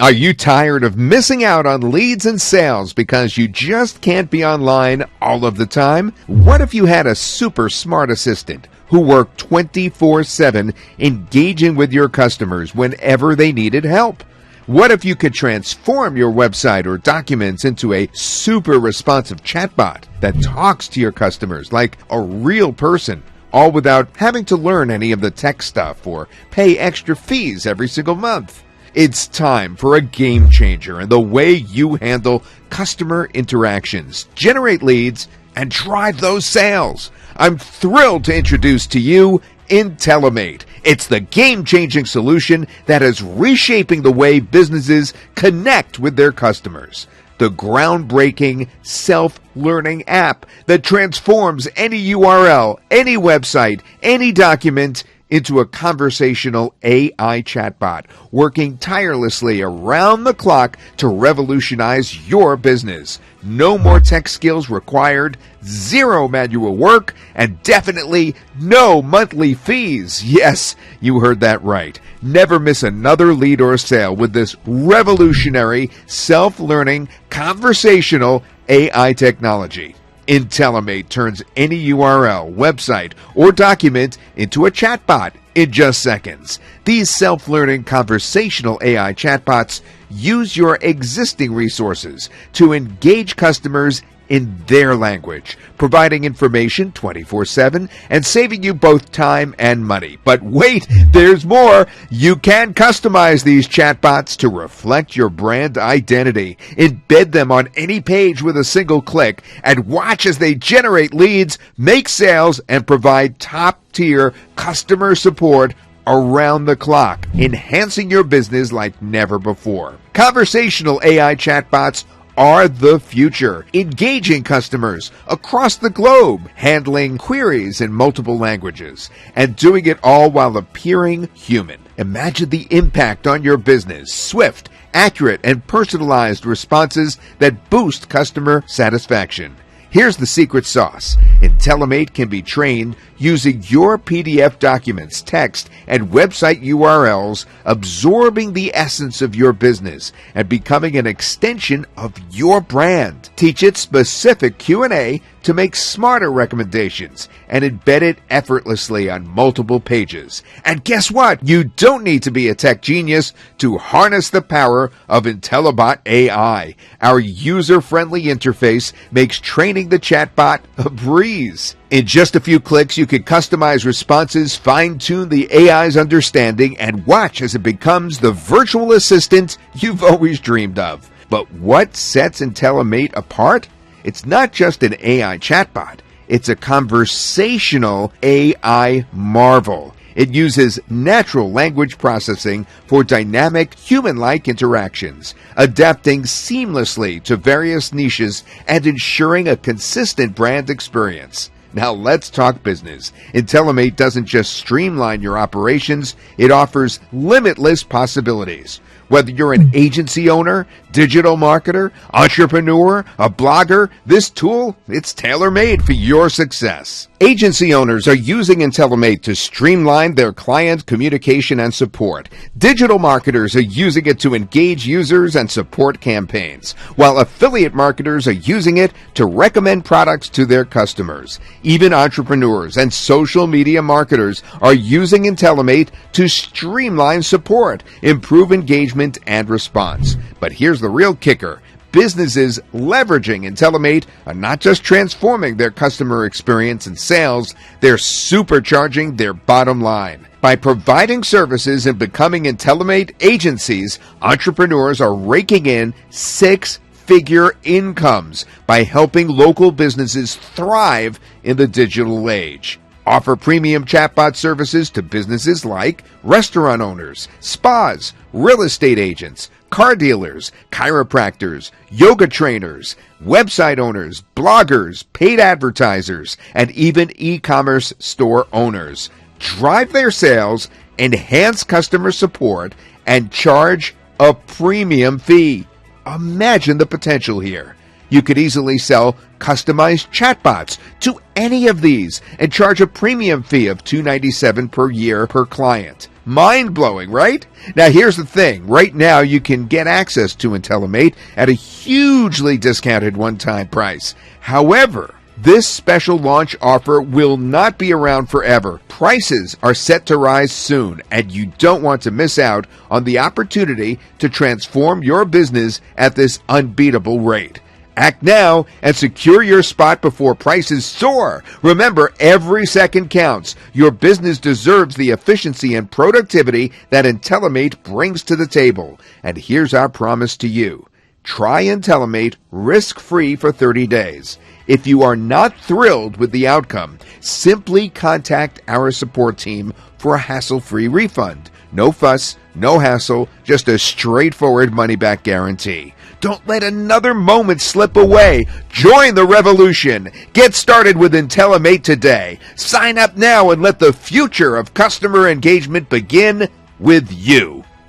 Are you tired of missing out on leads and sales because you just can't be online all of the time? What if you had a super smart assistant who worked 24/7 engaging with your customers whenever they needed help? What if you could transform your website or documents into a super responsive chatbot that talks to your customers like a real person, all without having to learn any of the tech stuff or pay extra fees every single month? It's time for a game changer in the way you handle customer interactions, generate leads, and drive those sales. I'm thrilled to introduce to you IntelliMate. It's the game-changing solution that is reshaping the way businesses connect with their customers. The groundbreaking self-learning app that transforms any URL, any website, any document into a conversational AI chatbot, working tirelessly around the clock to revolutionize your business. No more tech skills required, zero manual work, and definitely no monthly fees. Yes, you heard that right. Never miss another lead or sale with this revolutionary, self-learning, conversational AI technology. IntelliMate turns any URL, website, or document into a chatbot in just seconds. These self-learning conversational AI chatbots use your existing resources to engage customers in their language, providing information 24/7 and saving you both time and money. But wait, there's more. You can customize these chatbots to reflect your brand identity. Embed them on any page with a single click and watch as they generate leads, make sales, and provide top-tier customer support around the clock, enhancing your business like never before. Conversational AI chatbots are the future, engaging customers across the globe, handling queries in multiple languages, and doing it all while appearing human. Imagine the impact on your business: swift, accurate, and personalized responses that boost customer satisfaction. Here's the secret sauce. IntelliMate can be trained using your PDF documents, text, and website URLs, absorbing the essence of your business and becoming an extension of your brand. Teach it specific Q&A to make smarter recommendations and embed it effortlessly on multiple pages. And guess what? You don't need to be a tech genius to harness the power of IntelliBot AI. Our user-friendly interface makes training the chatbot a breeze. In just a few clicks, you can customize responses, fine-tune the AI's understanding, and watch as it becomes the virtual assistant you've always dreamed of. But what sets IntelliMate apart? It's not just an AI chatbot. It's a conversational AI marvel. It uses natural language processing for dynamic, human-like interactions, adapting seamlessly to various niches and ensuring a consistent brand experience. Now let's talk business. IntelliMate doesn't just streamline your operations, it offers limitless possibilities. Whether you're an agency owner, digital marketer, entrepreneur, a blogger, this tool, it's tailor-made for your success. Agency owners are using IntelliMate to streamline their client communication and support. Digital marketers are using it to engage users and support campaigns, while affiliate marketers are using it to recommend products to their customers. Even entrepreneurs and social media marketers are using IntelliMate to streamline support, improve engagement, and response. But here's the real kicker. Businesses leveraging IntelliMate are not just transforming their customer experience and sales, they're supercharging their bottom line. By providing services and becoming IntelliMate agencies, entrepreneurs are raking in six-figure incomes by helping local businesses thrive in the digital age. Offer premium chatbot services to businesses like restaurant owners, spas, real estate agents, car dealers, chiropractors, yoga trainers, website owners, bloggers, paid advertisers, and even e-commerce store owners. Drive their sales, enhance customer support, and charge a premium fee. Imagine the potential here. You could easily sell customized chatbots to any of these and charge a premium fee of $297 per year per client. Mind-blowing, right? Now here's the thing. Right now you can get access to IntelliMate at a hugely discounted one-time price. However, this special launch offer will not be around forever. Prices are set to rise soon, and you don't want to miss out on the opportunity to transform your business at this unbeatable rate. Act now and secure your spot before prices soar. Remember, every second counts. Your business deserves the efficiency and productivity that IntelliMate brings to the table. And here's our promise to you. Try IntelliMate risk-free for 30 days. If you are not thrilled with the outcome, simply contact our support team for a hassle-free refund. No fuss, no hassle, just a straightforward money-back guarantee. Don't let another moment slip away. Join the revolution. Get started with IntelliMate today. Sign up now and let the future of customer engagement begin with you.